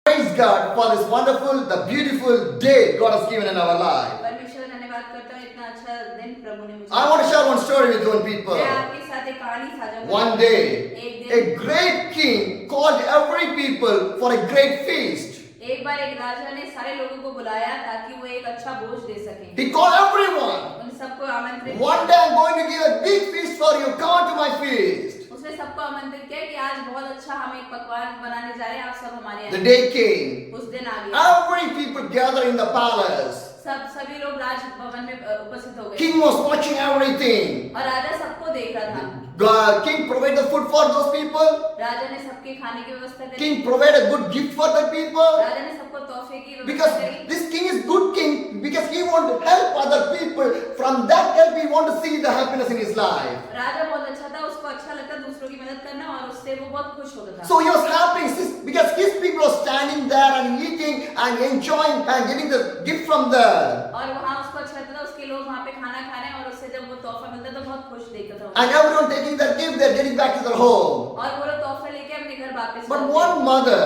Praise God for this wonderful, the beautiful day God has given in our life. परमेश्वर का धन्यवाद करता हूँ इतना अच्छा दिन प्रभु ने मुझे I want to share one story with you people. मैं आपके साथ एक कहानी साझा करूँ। One day, एक a दिन great king called every people for a great feast. एक बार एक राजा ने सारे लोगों को बुलाया ताकि वो एक अच्छा भोज दे सके। He called everyone. उन सबको आमंत्रित One day I'm going to give a big feast for you. Come on to my feast. उसने सबको आमंत्रित किया कि आज बहुत अच्छा हम एक पकवान बनाने जा रहे हैं, आप सब हमारे The यहाँ। day came. उस दिन आ गया। Every people gathered in the palace. सभी लोग राजभवन में उपस्थित हो गए। King was watching everything. और राजा सबको देख रहा था। The king provided food for those people. राजा ने सबके खाने की व्यवस्था करी। King provided a good gift for the people. राजा ने सबको तोहफे की व्यवस्था Because करी। this king is good king because he want to help other people. From that help he want to see the happiness in his life. राजा बहुत अच्छा था, उसको अच्छा लगता दूसरों की मदद करना और उससे वो बहुत खुश होता था। So he was happy because his people were standing there and eating and enjoying and getting the gift from there. और वहाँ उसको अच्छा लगता था, उसके लोग वहाँ पे खाना खा रहे हैं और उससे जब वो तोहफा मिलता था बहुत खुश देखता था। And everyone taking their gift, they're getting back to their home. और वो लोग तोहफे लेके अपने घर वापस But जाते। one mother,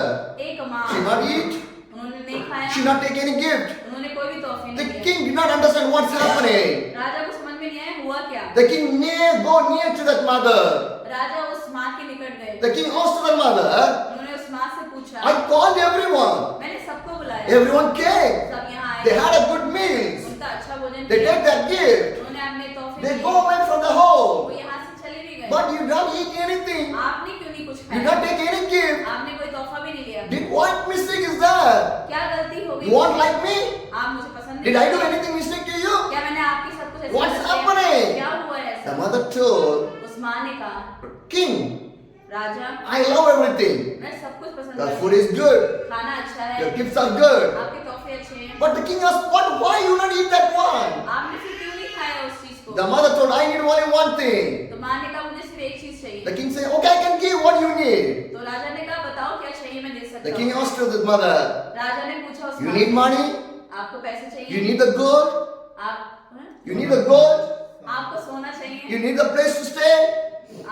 एक माँ she not eat, उन्होंने नहीं खाया, she not take any gift. उन्होंने कोई भी तोहफे The नहीं दिए। king did not understand what's happening. राजा को समझ में नहीं आया हुआ क्या। The king go near to that mother. राजा उस माँ के निकट गए। The king asked to the mother, उन्होंने उस माँ से पूछा, I called everyone. मैंने सबको बुलाया, Everyone came. सब यहाँ आए, They had a good meal. उनका अच्छा भोजन They किया, take their gift. उन्होंने अपने तोहफे They दिए, go away from the वो home. यहाँ से चले भी गए। But you don't eat anything. आपने क्यों नहीं कुछ You खाया? don't take any gift. आपने कोई तोहफा भी नहीं लिया। What mistake is that? क्या गलती हो गई? You won't like me? आप मुझे पसंद नहीं Did I do करते? anything mistake to you? क्या मैंने आपके साथ कुछ ऐसा What's किया? happening? क्या हुआ है The ऐसा? mother told, उस माँ ने कहा, King, Raja, I love everything. मैं सब कुछ पसंद The करती food हूँ। is good. खाना अच्छा है, Your gifts are good. आपके तोहफे अच्छे हैं। But the king asked, why you not eat that one? आपने फिर क्यों नहीं खाया उस चीज को? The mother told, I need only one thing. तो माँ ने कहा मुझे सिर्फ एक चीज चाहिए। The king said, okay, I can give what you need. तो राजा ने कहा बताओ क्या चाहिए मैं दे सकता The हूँ। king asked to the mother, राजा ने पूछा उस you माँ need से, money? आपको पैसे You चाहिए? need the gold? आप हाँ? You need the gold? आपको सोना चाहिए? You need the place to stay?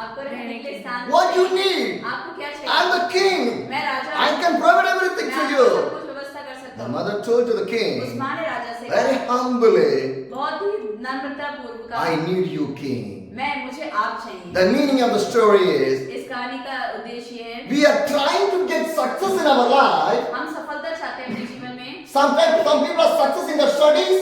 आपको रहने के लिए स्थान What you चाहिए? need? आपको क्या चाहिए? I'm the king. मैं राजा I हूँ। can provide everything मैं for आपको you. सब कुछ व्यवस्था कर सकता The हूँ। mother told to the उस king, माँ ने राजा से very कहा, humbly, बहुत ही नम्रता पूर्वक कहा, I need you, king. मुझे आप चाहिए। The meaning of the story is, इस कहानी का उद्देश्य है, we are trying to get success in our life. हम सफलता चाहते हैं अपने जीवन में। Sometimes some people are success in their studies,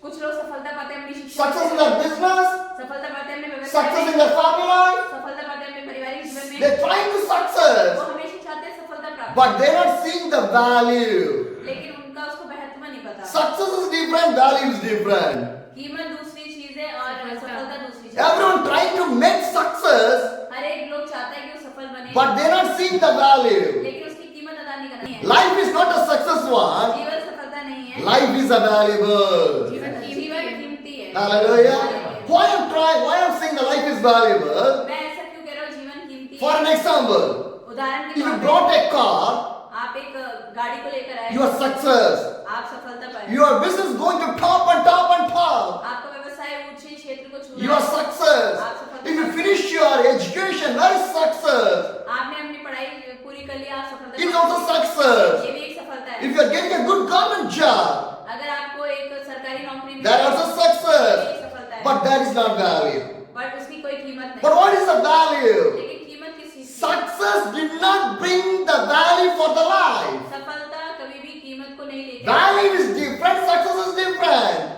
कुछ लोग सफलता पाते हैं अपनी शिक्षा success in में, their business, सफलता पाते हैं अपने व्यवसाय success in में, their family life. सफलता पाते हैं अपने पारिवारिक जीवन में। They're trying to वो success, हमेशा चाहते हैं सफलता प्राप्त but करें, they're not seeing the value. लेकिन उनका उसको महत्व नहीं पता। Success is different, value is different. कीमत दूसरी चीज है और सफलता दूसरी चीज है। Everyone trying to make success, हर एक लोग चाहता है कि वो सफल बने, but they're not seeing the value. लेकिन उसकी कीमत अदा नहीं करनी है। Life is not a success one. जीवन सफलता नहीं है, Life is a valuable. जीवन कीमती है। Hallelujah. Why I'm saying the life is valuable? मैं ऐसा क्यों कह रहा हूँ जीवन कीमती For है? an example, उदाहरण if के you तौर brought पे a car, आप एक गाड़ी को लेकर आए, you are success. आप सफलता पाए, Your business is going to top and top and top. आपका व्यवसाय ऊंचे क्षेत्र को छू You रहा are है, success. If you finish your education, that is success. आपने अपनी पढ़ाई पूरी कर ली, आप सफलता It's पाए। also success. ये भी एक सफलता है। If you are getting a good government job, अगर आपको एक सरकारी नौकरी मिले, that is also ये भी success. एक सफलता है, But that is not value. But उसकी कोई कीमत नहीं। But what is the value? लेकिन कीमत किस चीज की? Success did not bring the value for the life. सफलता कभी भी कीमत को नहीं लेती। Value is different, success is different.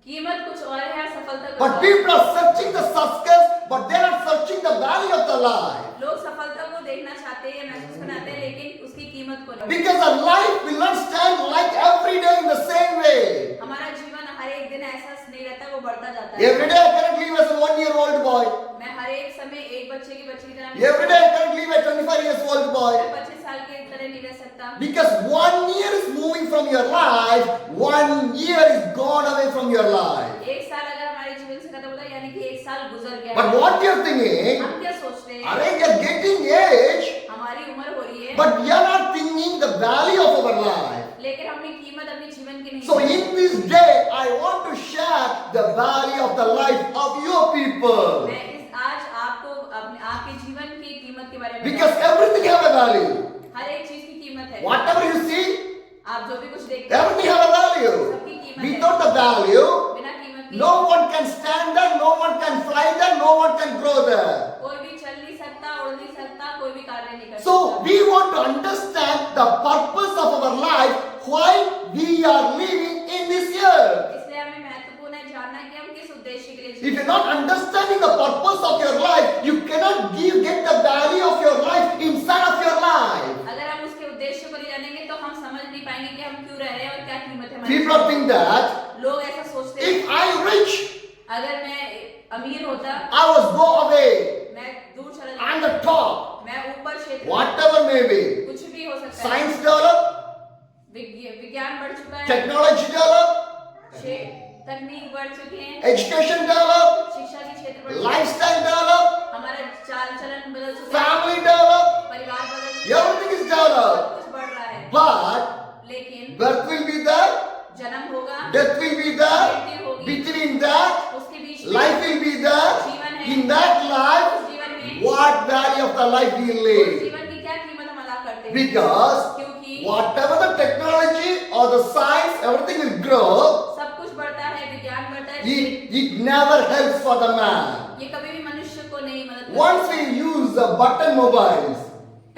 कीमत कुछ और है, सफलता कुछ But और है। people are searching the success, but they are not searching the value of the life. लोग सफलता को देखना चाहते हैं, महसूस बनाते हैं, लेकिन उसकी कीमत को नहीं। Because our life will not stand like every day in the same way. हमारा जीवन हर एक दिन ऐसा नहीं रहता, वो बढ़ता जाता है। Every day I cannot live as a 1-year-old boy. मैं हर एक समय एक बच्चे की तरह नहीं Every day I cannot live as a 25-year-old boy. मैं 25 साल की तरह नहीं रह सकता, Because 1 year is moving from your life, 1 year is gone away from your life. एक साल अगर हमारे जीवन से खत्म होता है, यानी कि एक साल गुजर गया। But what you are thinking, हम क्या सोचते हैं? are you are getting age, हमारी उम्र हो रही है, but we are not thinking the value of our life. लेकिन हमने कीमत अपने जीवन की नहीं So समझी। in this day, I want to share the value of the life of your people. मैं आज आपको आपके जीवन की कीमत के बारे में Because everything have a value. हर एक चीज की कीमत है। है। Whatever you see, आप जो भी कुछ देखते हैं everything has a value. सबकी कीमत है। Without the value, बिना कीमत के no one can stand there, no one can fly there, no one can grow there. कोई भी चल नहीं सकता, उड़ नहीं सकता, कोई भी कार्य नहीं कर So सकता। we want to understand the purpose of our life, why we are living in this earth. इसलिए हमें महत्वपूर्ण है जानना कि हम किस उद्देश्य के लिए If जीते you're not understanding the purpose of your life, you cannot get the value of your life inside of your life. अगर हम उसके उद्देश्य को नहीं जानेंगे तो हम समझ नहीं पाएंगे कि हम क्यों रह रहे हैं और क्या कीमत है हमारी। People think that लोग ऐसा सोचते हैं if I rich, अगर मैं अमीर होता I was go away, मैं दूर चला I'm जाता, the top, मैं ऊपर क्षेत्र whatever may be. कुछ भी हो सकता है। Science develop, विज्ञान बढ़ चुका है, technology develop, तकनीक बढ़ चुकी है, education develop, शिक्षा के क्षेत्र बढ़ चुके हैं, lifestyle develop, हमारा चाल चलन बदल चुका है, family develop, परिवार बदल चुका है, everything is developed. सब कुछ बढ़ रहा है। But लेकिन birth will be there, जन्म होगा, death will be there, मृत्यु होगी, between that, उसके बीच में life will be there. जीवन है, In that life, उस जीवन में what value of the life we उस live? जीवन की क्या कीमत हम अदा करते हैं? Because क्योंकि whatever the technology or the science, everything will grow. सब कुछ बढ़ता है, विज्ञान बढ़ता है, It never helps for the man. ये कभी भी मनुष्य को नहीं मदद करता। Once we use the button mobiles,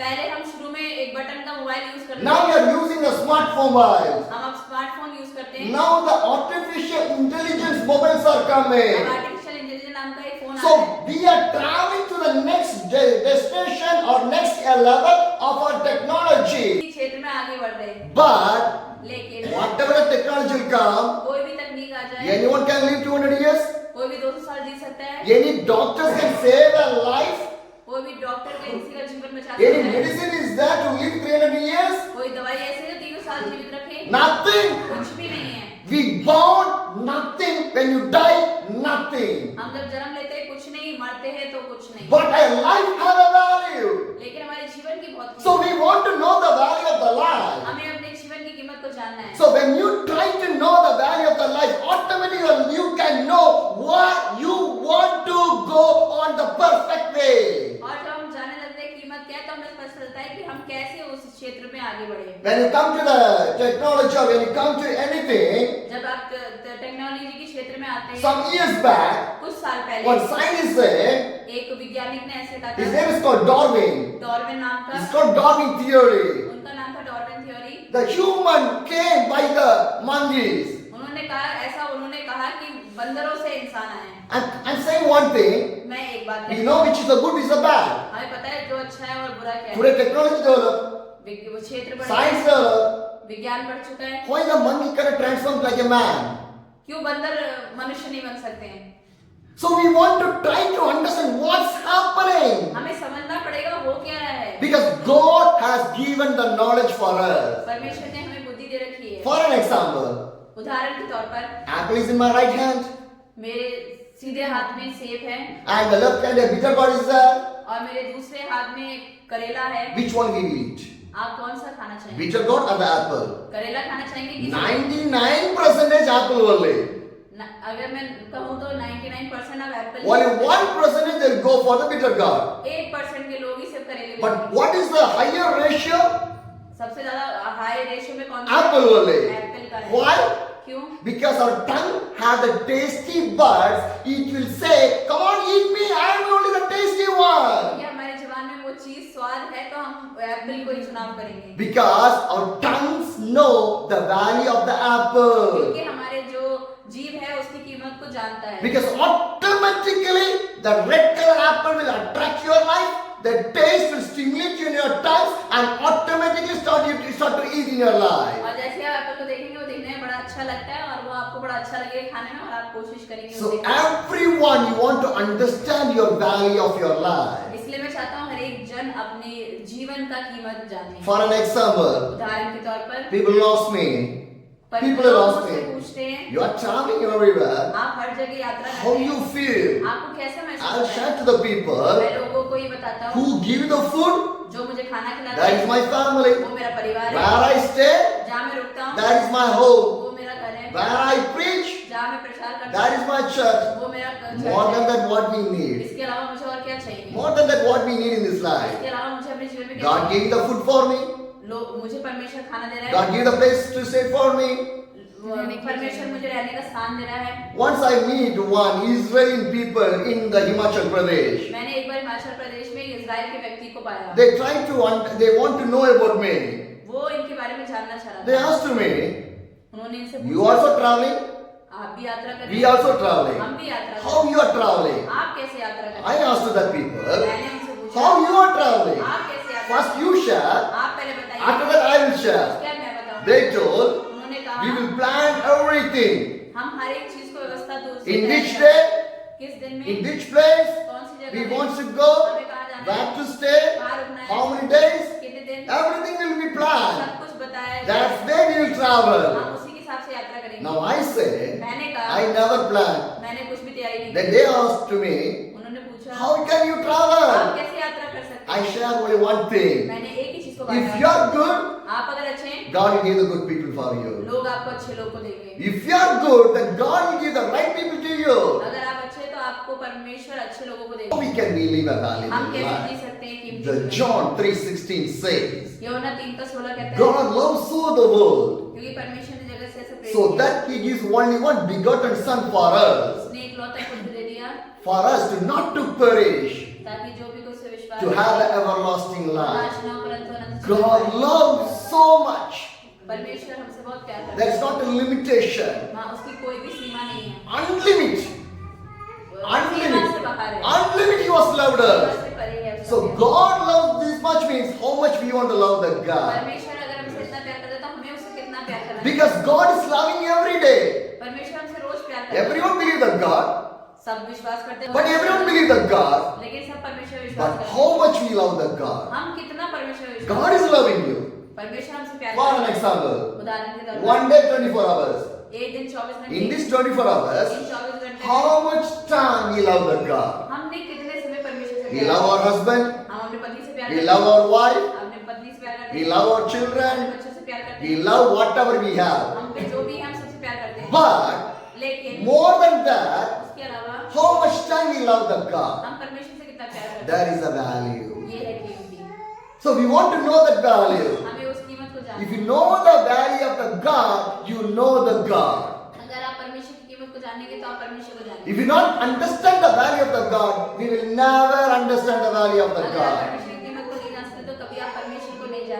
पहले हम शुरू में एक बटन का मोबाइल यूज करते now we थे, are using the smartphone mobiles. हम अब स्मार्टफोन यूज करते हैं। Now the artificial intelligence mobiles are अब coming. आर्टिफिशियल इंटेलिजेंस नाम का एक फोन आ So रहा है। we are traveling to the next destination or next level of our technology. इसी क्षेत्र में आगे बढ़ रहे हैं, But लेकिन whatever the technology will come, कोई भी तकनीक आ जाए, anyone can live 200 years. कोई भी 200 साल जी सकता है, Any doctors can save a life. कोई भी डॉक्टर के किसी का जीवन बचा Any सकता है, medicine is there to live 300 years. कोई दवाई ऐसी है 300 साल जीवित रखे, Nothing. कुछ भी नहीं है। We born nothing. When you die, nothing. हम जब जन्म लेते हैं कुछ नहीं, मरते हैं तो कुछ नहीं, But a life has a value. लेकिन हमारे जीवन की बहुत So कीमत we है। want to know the value of the life. हमें अपने जीवन की कीमत को जानना है। So when you try to know the value of the life, automatically you can know what you want to go on the perfect way. और जब हम जानने लगते हैं कीमत क्या है तो हमें पता चलता है कि हम कैसे उस क्षेत्र में आगे बढ़े। When you come to the technology or when you come to anything, जब आप टेक्नोलॉजी के क्षेत्र में आते हैं, some years back, कुछ साल one पहले scientist said, एक वैज्ञानिक ने ऐसे कहा his था, name is called Darwin. Darwin नाम का, It's called Darwin theory. उनका नाम था Darwin theory. The human came by the monkeys. उन्होंने कहा कि बंदरों से इंसान आए हैं। I'm saying one thing, मैं एक बात we कहती know हूँ, which is the good, which is the bad. हमें पता है जो अच्छा है और बुरा क्या है। Today technology developed, वो क्षेत्र बढ़ science गया, developed. विज्ञान बढ़ चुका है। Why the monkey cannot transform like a man? क्यों बंदर मनुष्य नहीं बन सकते हैं? So we want to try to understand what's happening. हमें समझना पड़ेगा हो क्या रहा है। Because God has given the knowledge for us. परमेश्वर ने हमें बुद्धि दे रखी है। For an example, उदाहरण के तौर पर apple is in my right hand मेरे सीधे हाथ में सेब है and the left hand a bitter gourd is there. और मेरे दूसरे हाथ में करेला है। Which one we will eat? आप कौन सा खाना चाहेंगे? Bitter gourd or the apple? करेला खाना चाहेंगे कि 99% apple only. अगर मैं कहूँ तो 99% आप Apple, Only 1% they'll go for the bitter gourd. 1% के लोग ही सिर्फ करेले में But what is the higher ratio? सबसे ज्यादा हाई रेशियो में कौन सा? Apple only. एप्पल का है। Why? क्यों? Because our tongue has the tasty buds, it will say, "Come on, eat me. I am only the tasty one." क्योंकि हमारे जुबान में वो चीज स्वाद है तो हम एप्पल को ही चुनाव करेंगे। Because our tongues know the value of the apple. क्योंकि हमारे जो जीव है उसकी कीमत को जानता है। Because automatically the red color apple will attract your life. The taste will stimulate you in your tongue and automatically start to eat in your life. और जैसे आप एप्पल को देखेंगे वो देखने में बड़ा अच्छा लगता है और वो आपको बड़ा अच्छा लगेगा खाने में और आप कोशिश करेंगे So उसे खाने की। everyone, you want to understand your value of your life. इसलिए मैं चाहता हूँ हर एक जन अपने जीवन का कीमत जाने। For an example, उदाहरण के तौर पर people lost me. पर People लोग lost मुझसे me. पूछते हैं You are traveling everywhere. आप हर जगह यात्रा How करते you हैं, feel? आपको कैसा महसूस I'll होता share है? to the people मैं लोगों को ये बताता हूँ who give you the food. जो मुझे खाना खिलाता That is है my family. वो मेरा परिवार Where है, I stay, जहाँ मैं रुकता हूँ that is my home. वो मेरा घर है, Where I preach, जहाँ मैं प्रचार करता that is my church. हूँ वो मेरा चर्च More than है। that, what we need. इसके अलावा मुझे और क्या चाहिए? More than that, what we need in this life. इसके अलावा मुझे अपने जीवन में क्या God चाहिए? gave the food for me. लोग मुझे परमेश्वर खाना दे रहा God है, give the place to stay for me. परमेश्वर मुझे रहने का स्थान दे रहा है। Once I meet one Israeli people in the Himachal Pradesh. मैंने एक बार हिमाचल प्रदेश में इजराइल के व्यक्ति को पाया। They want to know about me. वो इनके बारे में जानना चाह रहा They था। asked me, उन्होंने इनसे you पूछा, also traveling? आप भी यात्रा कर रहे We हैं? also traveling. हम भी यात्रा कर How रहे you are traveling? हैं। आप कैसे यात्रा कर I रहे हैं? asked the people, मैंने उनसे पूछा, how you are traveling? आप कैसे यात्रा First कर you share, रहे हैं? आप पहले बताइए। after that I will share. क्या मैं बताऊं? They told, उन्होंने कहा, we will plan everything. हम हर एक चीज को व्यवस्था तो उसी In तरह which करेंगे। day, किस दिन में, in which place, कौन सी जगह we में, want to go, हमें कहाँ जाना है, where to stay, कहाँ रुकना है, how many days, कितने दिन, everything will be planned. सब कुछ बताया That's जाएगा। where we will travel. हम उसी के हिसाब से यात्रा करेंगे। Now I said, मैंने कहा, I never planned. मैंने कुछ भी तैयारी नहीं Then की। they asked me, उन्होंने पूछा, how can you आप travel? कैसे यात्रा कर सकते I हैं? share only one thing. मैंने एक ही चीज को If बताया, you are good, आप अगर अच्छे हैं, God will give the good people for you. लोग आपको अच्छे लोग को देंगे। If you are good, then God will give the right people to you. अगर आप अच्छे हैं, तो आपको परमेश्वर अच्छे लोगों को How देंगे। we can we live a हम valuable कैसे जी life? सकते हैं कीमती The जीवन? John 3:16 says, यूहन्ना 3:16 कहता है, God loves so the world, क्योंकि परमेश्वर ने जगत से ऐसा प्रेम so किया, that He gives only one begotten Son for us, उसने इकलौता पुत्र दे दिया, for us to not to perish, ताकि जो भी उससे विश्वास to have the everlasting life. नाश न हो, परंतु अनंत जीवन God पाए। loves so much. परमेश्वर हमसे बहुत प्यार करता There's है। not a limitation. वहाँ उसकी कोई भी सीमा नहीं है। Unlimited. सीमा से बाहर है। Unlimited He was loved Seema us. से परे है उसका So प्यार। God loves this much means how much we want to love that God. परमेश्वर अगर हमसे इतना प्यार करता है, तो हमें उससे कितना प्यार करना है। Because God is loving every day. परमेश्वर हमसे रोज प्यार करता है। Everyone believes that God, सब विश्वास करते हैं, but everyone believes that God. लेकिन सब परमेश्वर विश्वास But करते how हैं। much we love that God. हम कितना परमेश्वर विश्वास God is loving you. परमेश्वर हमसे प्यार For करता an है। example, उदाहरण के तौर पर one day 24 hours. एक दिन 24 घंटे, In this 24 इन hours, 24 घंटे how much time we love that God. हमने कितने समय परमेश्वर से We प्यार love किया? our husband, हम अपने पति से प्यार we करते love हैं, our wife, अपने पत्नी से प्यार करते we हैं, love our अपने children, बच्चों से प्यार करते we हैं, love whatever we have. हम पे जो भी है हम सबसे प्यार करते हैं। But लेकिन more than that, उसके अलावा how much time we love that God. हम परमेश्वर से कितना प्यार करते That is the value. हैं, ये है कीमती। So we want to know that value. हमें उस कीमत को जानना If you है। know the value of the God, you know the God. अगर आप परमेश्वर की कीमत को जानेंगे, तो आप परमेश्वर को जानेंगे। If you not understand the value of the God, we will never understand the value of the अगर आप God. परमेश्वर